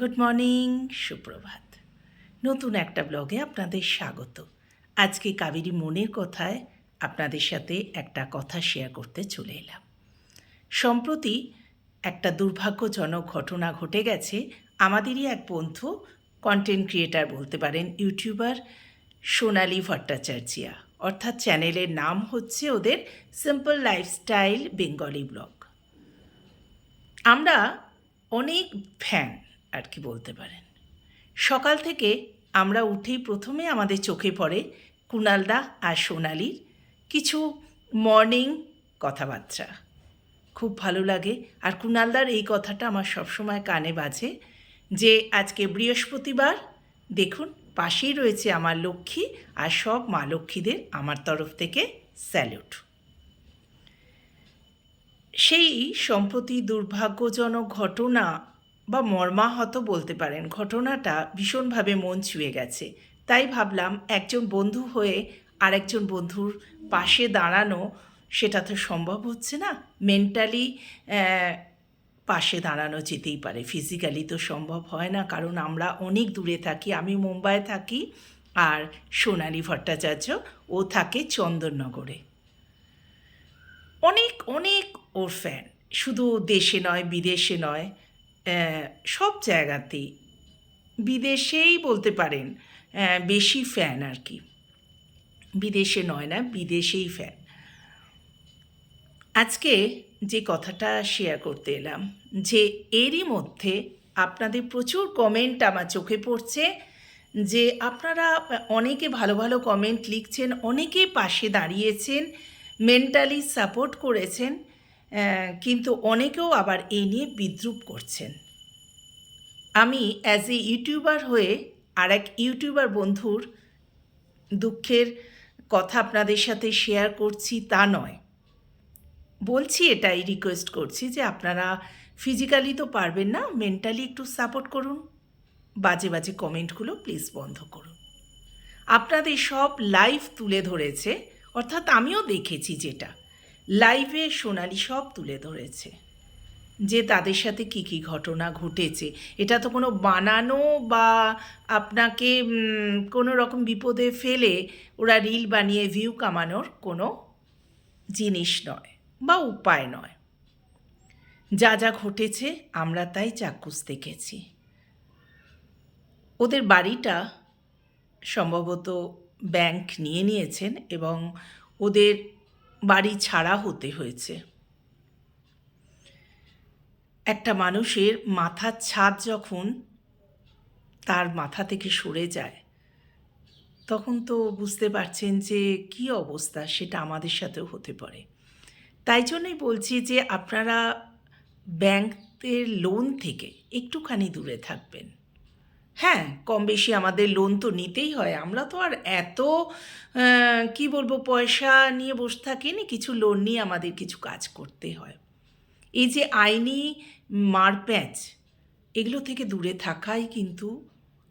Good morning, সুপ্রভাত। নতুন একটা ব্লগে আপনাদের স্বাগত। আজকে কাবেরী মনের কথায় আপনাদের সাথে একটা কথা শেয়ার করতে চলে এলাম। সম্প্রতি একটা দুর্ভাগ্যজনক ঘটনা ঘটে গেছে। আমাদেরই এক বন্ধু, কন্টেন্ট ক্রিয়েটার বলতে পারেন, ইউটিউবার সোনালী ভট্টাচার্যিয়া, অর্থাৎ চ্যানেলের নাম হচ্ছে ওদের সিম্পল লাইফস্টাইল বেঙ্গলি ব্লগ। আমরা অনেক ফ্যান আর কি বলতে পারেন। সকাল থেকে আমরা উঠেই প্রথমে আমাদের চোখে পড়ে কুণালদা আর সোনালির কিছু মর্নিং কথাবার্তা। খুব ভালো লাগে। আর কুণালদার এই কথাটা আমার সবসময় কানে বাজে যে আজকে বৃহস্পতিবার, দেখুন পাশেই রয়েছে আমার লক্ষ্মী, আর সব মা লক্ষ্মীদের আমার তরফ থেকে স্যালুট। সেই সম্প্রতি দুর্ভাগ্যজনক ঘটনা বা মর্মাহত বলতে পারেন, ঘটনাটা ভীষণভাবে মন ছুঁয়ে গেছে। তাই ভাবলাম একজন বন্ধু হয়ে আরেকজন বন্ধুর পাশে দাঁড়ানো, সেটা তো সম্ভব হচ্ছে না। মেন্টালি পাশে দাঁড়ানো যেতেই পারে, ফিজিক্যালি তো সম্ভব হয় না, কারণ আমরা অনেক দূরে থাকি। আমি মুম্বাইয়ে থাকি আর সোনালী ভট্টাচার্য ও থাকে চন্দননগরে। অনেক অনেক ওর ফ্যান, শুধু দেশে নয় বিদেশে নয়, সব জায়গাতেই। বিদেশেই বলতে পারেন বেশি ফ্যান আর কি, বিদেশে নয় না, বিদেশেই ফ্যান। আজকে যে কথাটা শেয়ার করতে এলাম, যে এরই মধ্যে আপনাদের প্রচুর কমেন্ট আমার চোখে পড়ছে, যে আপনারা অনেকে ভালো ভালো কমেন্ট লিখছেন, অনেকেই পাশে দাঁড়িয়েছেন, মেন্টালি সাপোর্ট করেছেন, কিন্তু অনেকেও আবার এই নিয়ে বিদ্রূপ করছেন। আমি অ্যাজ এ ইউটিউবার হয়ে আর এক ইউটিউবার বন্ধুর দুঃখের কথা আপনাদের সাথে শেয়ার করছি তা নয়, বলছি এটাই রিকোয়েস্ট করছি যে আপনারা ফিজিক্যালি তো পারবেন না, মেন্টালি একটু সাপোর্ট করুন। বাজে বাজে কমেন্টগুলো প্লিজ বন্ধ করুন। আপনাদের সব লাইভ তুলে ধরেছে, অর্থাৎ আমিও দেখেছি, যেটা লাইভে সোনালি সব তুলে ধরেছে, যে তাদের সাথে কি কি ঘটনা ঘটেছে। এটা তো কোনো বানানো বা আপনাকে কোনো রকম বিপদে ফেলে ওরা রিল বানিয়ে ভিউ কামানোর কোনো জিনিস নয় বা উপায় নয়। যা যা ঘটেছে আমরা তাই চাক্ষুষ দেখেছি। ওদের বাড়িটা সম্ভবত ব্যাংক নিয়ে নিয়েছেন এবং ওদের বাড়ি ছাড়া হতে হয়েছে। একটা মানুষের মাথার ছাদ যখন তার মাথা থেকে সরে যায়, তখন তো বুঝতে পারছেন যে কী অবস্থা, সেটা আমাদের সাথেও হতে পারে। তাই জন্যই বলছি যে আপনারা ব্যাংকের লোন থেকে একটুখানি দূরে থাকবেন। হ্যাঁ, কম বেশি আমাদের লোন তো নিতেই হয়, আমরা তো আর এত কি বলবো পয়সা নিয়ে বসে থাকিনি, কিছু লোন নিয়ে আমাদের কিছু কাজ করতে হয়। এই যে আইনি মারপ্যাঁচ, এগুলো থেকে দূরে থাকাই কিন্তু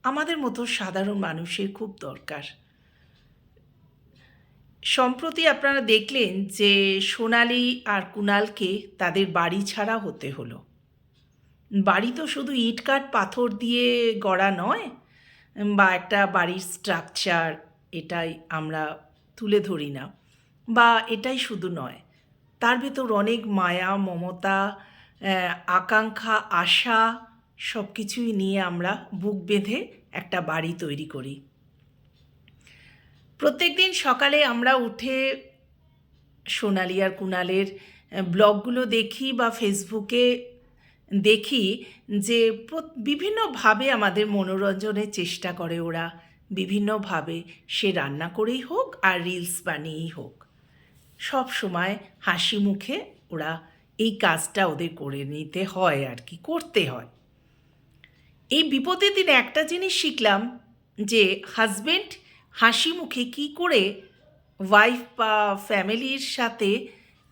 আমাদের মতো সাধারণ মানুষের খুব দরকার। সম্প্রতি আপনারা দেখলেন যে সোনালি আর কুণালকে তাদের বাড়ি ছাড়া হতে হলো। বাড়ি তো শুধু ইট কাঠ পাথর দিয়ে গড়া নয়, বা একটা বাড়ির স্ট্রাকচার এটাই আমরা তুলে ধরি না, বা এটাই শুধু নয়, তার ভেতর অনেক মায়া, মমতা, আকাঙ্ক্ষা, আশা, সব কিছুই নিয়ে আমরা বুক বেঁধে একটা বাড়ি তৈরি করি। প্রত্যেক দিন সকালে আমরা উঠে সোনালি আর কুণালের ব্লগগুলো দেখি বা ফেসবুকে দেখি যে বিভিন্নভাবে আমাদের মনোরঞ্জনের চেষ্টা করে ওরা, বিভিন্নভাবে, সে রান্না করেই হোক আর রিলস বানিয়েই হোক, সব সময় হাসি মুখে ওরা এই কাজটা ওদের করে নিতে হয় আর কি, করতে হয়। এই বিপদের দিনে একটা জিনিস শিখলাম, যে হাজব্যান্ড হাসি মুখে কী করে ওয়াইফ বা ফ্যামিলির সাথে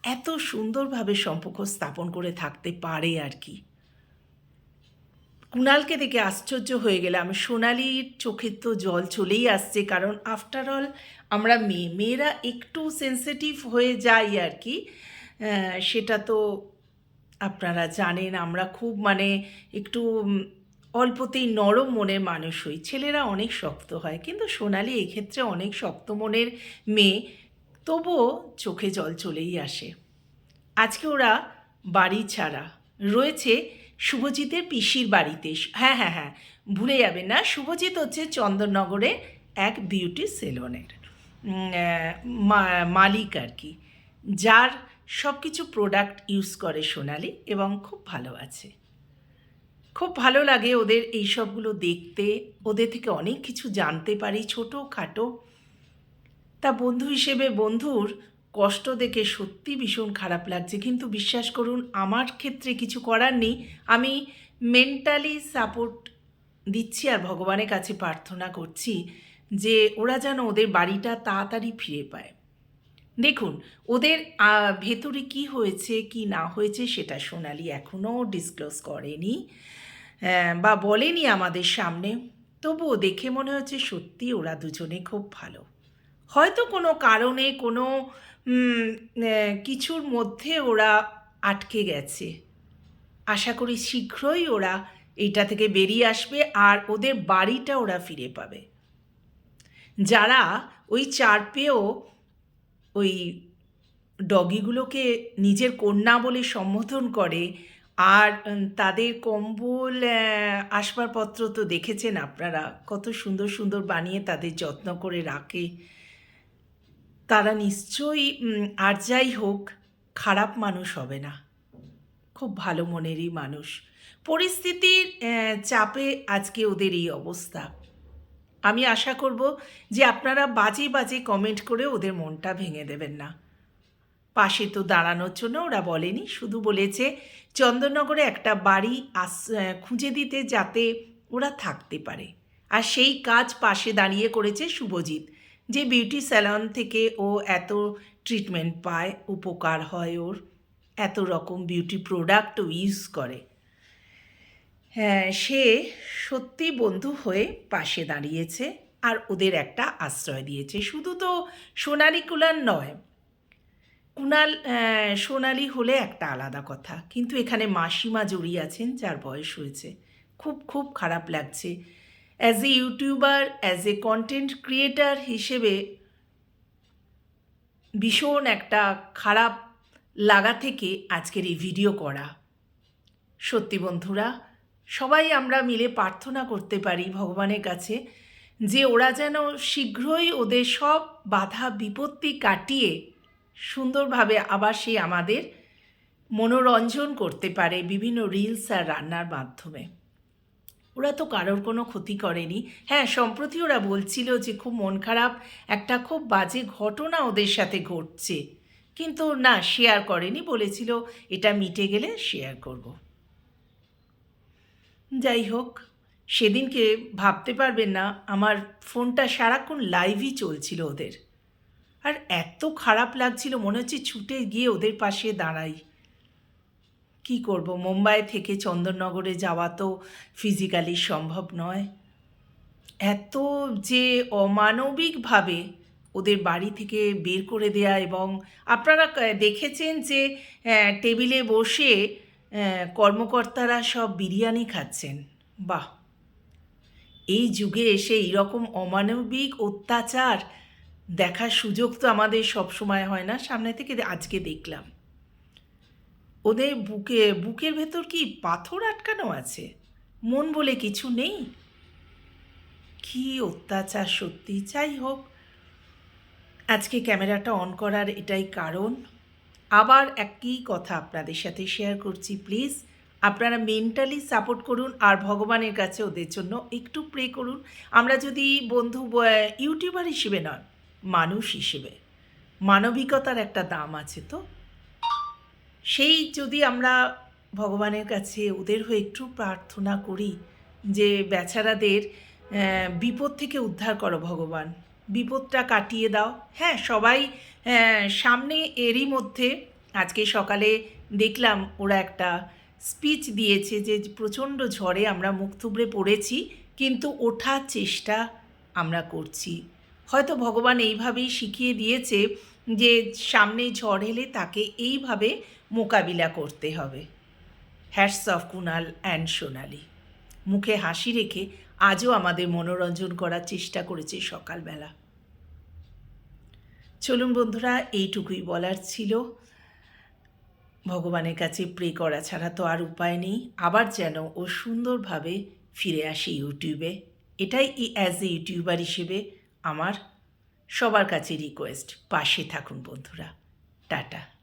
এত সুন্দরভাবে সম্পর্ক স্থাপন করে থাকতে পারে আর কি। কুণালকে দেখে আশ্চর্য হয়ে গেলাম। সোনালির চোখের তো জল চলেই আসছে, কারণ আফটার অল আমরা মেয়েরা একটু সেন্সিটিভ হয়ে যাই আর কি, সেটা তো আপনারা জানেন। আমরা খুব একটু অল্পতেই নরম মনের মানুষ হই। ছেলেরা অনেক শক্ত হয়, কিন্তু সোনালি এক্ষেত্রে অনেক শক্ত মনের মেয়ে, তবুও চোখে জল চলেই আসে। আজকে ওরা বাড়ি ছাড়া রয়েছে শুভজিতের পিসির বাড়িতে। হ্যাঁ হ্যাঁ হ্যাঁ, ভুলে যাবেন না, শুভজিৎ হচ্ছে চন্দননগরে এক বিউটি সেলুনের মালিক আর কি, যার সব কিছু প্রোডাক্ট ইউজ করে সোনালি, এবং খুব ভালো আছে। খুব ভালো লাগে ওদের এই সবগুলো দেখতে, ওদের থেকে অনেক কিছু জানতে পারি ছোটোখাটো। তা বন্ধু হিসেবে বন্ধুর কষ্ট দেখে সত্যি ভীষণ খারাপ লাগছে, কিন্তু বিশ্বাস করুন আমার ক্ষেত্রে কিছু করার নেই। আমি মেন্টালি সাপোর্ট দিচ্ছি আর ভগবানের কাছে প্রার্থনা করছি যে ওরা যেন ওদের বাড়িটা তাড়াতাড়ি ফিরে পায়। দেখুন, ওদের ভেতরে কি হয়েছে কি না হয়েছে সেটা সোনালি এখনও ডিসক্লোজ করেনি বা বলেনি আমাদের সামনে, তবুও দেখে মনে হচ্ছে সত্যি ওরা দুজনে খুব ভালো। হয়তো কোনো কারণে কোনো কিছুর মধ্যে ওরা আটকে গেছে। আশা করি শীঘ্রই ওরা এইটা থেকে বেরিয়ে আসবে আর ওদের বাড়িটা ওরা ফিরে পাবে। যারা ওই চার পেয়েও ওই ডগিগুলোকে নিজের কন্যা বলে সম্বোধন করে, আর তাদের কম্বল আসবাবপত্র তো দেখেছেন আপনারা, কত সুন্দর সুন্দর বানিয়ে তাদের যত্ন করে রাখে, তারা নিশ্চয়ই আর যাই হোক খারাপ মানুষ হবে না, খুব ভালো মনেরই মানুষ। পরিস্থিতির চাপে আজকে ওদের এই অবস্থা। আমি আশা করব যে আপনারা বাজে বাজে কমেন্ট করে ওদের মনটা ভেঙে দেবেন না। পাশে তো দাঁড়ানোর জন্য ওরা বলেনি, শুধু বলেছে চন্দননগরে একটা বাড়ি খুঁজে দিতে যাতে ওরা থাকতে পারে। আর সেই কাজ পাশে দাঁড়িয়ে করেছে শুভজিৎ, যে বিউটি স্যালন থেকে ও এত ট্রিটমেন্ট পায়, উপকার হয় ওর, এত রকম বিউটি প্রোডাক্টও ইউজ করে। হ্যাঁ, সে সত্যি বন্ধু হয়ে পাশে দাঁড়িয়েছে আর ওদের একটা আশ্রয় দিয়েছে। শুধু তো সোনালি কুনাল নয়, কুনাল সোনালি হলে একটা আলাদা কথা, কিন্তু এখানে মাসিমা জড়িয়ে আছেন যার বয়স হয়েছে। খুব খুব খারাপ লাগছে। As a YouTuber, as a content creator হিসেবে ভীষণ একটা খারাপ লাগা থেকে আজকের এই ভিডিও করা। সত্যি বন্ধুরা, সবাই আমরা মিলে প্রার্থনা করতে পারি ভগবানের কাছে যে ওরা যেন শীঘ্রই ওদের সব বাধা বিপত্তি কাটিয়ে সুন্দরভাবে আবার সেই আমাদের মনোরঞ্জন করতে পারে বিভিন্ন রিলস আর রান্নার মাধ্যমে। ওরা তো কারোর কোনো ক্ষতি করেনি। হ্যাঁ, সম্প্রতি ওরা বলছিল যে খুব মন খারাপ, একটা খুব বাজে ঘটনা ওদের সাথে ঘটছে, কিন্তু না, শেয়ার করেনি, বলেছিল এটা মিটে গেলে শেয়ার করব। যাই হোক, সেদিনকে ভাবতে পারবেন না, আমার ফোনটা সারাক্ষণ লাইভই চলছিল ওদের, আর এত খারাপ লাগছিল, মনে হচ্ছে ছুটে গিয়ে ওদের পাশে দাঁড়াই। কি করব, মুম্বাই থেকে চন্দননগরে যাওয়া তো ফিজিক্যালি সম্ভব নয়। এত যে অমানবিকভাবে ওদের বাড়ি থেকে বের করে দেয়া, এবং আপনারা দেখেছেন যে টেবিলে বসে কর্মকর্তারা সব বিরিয়ানি খাচ্ছেন। বাহ, এই যুগে এসে এইরকম অমানবিক অত্যাচার দেখার সুযোগ তো আমাদের সব সময় হয় না। সামনে থেকে আজকে দেখলাম ওদের বুকের ভেতর কি পাথর আটকানো আছে, মন বলে কিছু নেই। কি অত্যাচার সত্যি। যাই হোক, আজকে ক্যামেরাটা অন করার এটাই কারণ। আবার একই কথা আপনাদের সাথে শেয়ার করছি, প্লিজ আপনারা মেন্টালি সাপোর্ট করুন আর ভগবানের কাছে ওদের জন্য একটু প্রে করুন। আমরা যদি বন্ধু ইউটিউবার হিসেবে নয়, মানুষ হিসেবে, মানবিকতার একটা দাম আছে, তো সেই যদি আমরা ভগবানের কাছে ওদের হয়ে একটু প্রার্থনা করি যে বেচারাদের বিপদ থেকে উদ্ধার করো ভগবান, বিপদটা কাটিয়ে দাও। হ্যাঁ, সবাই সামনে, এরই মধ্যে আজকে সকালে দেখলাম ওরা একটা স্পিচ দিয়েছে যে প্রচণ্ড ঝড়ে আমরা মুখ থুবড়ে পড়েছি, কিন্তু ওঠার চেষ্টা আমরা করছি। হয়তো ভগবান এইভাবেই শিখিয়ে দিয়েছে যে সামনে ঝড় এলে তাকে এইভাবে মোকাবিলা করতে হবে। হ্যাটস অফ কুনাল অ্যান্ড সোনালি। মুখে হাসি রেখে আজও আমাদের মনোরঞ্জন করার চেষ্টা করেছে সকালবেলা। চলুন বন্ধুরা, এইটুকুই বলার ছিল। ভগবানের কাছে প্রে করা ছাড়া তো আর উপায় নেই। আবার যেন ও সুন্দরভাবে ফিরে আসে ইউটিউবে, এটাই অ্যাজ এ ইউটিউবার হিসেবে আমার সবার কাছে রিকোয়েস্ট। পাশে থাকুন বন্ধুরা। টাটা।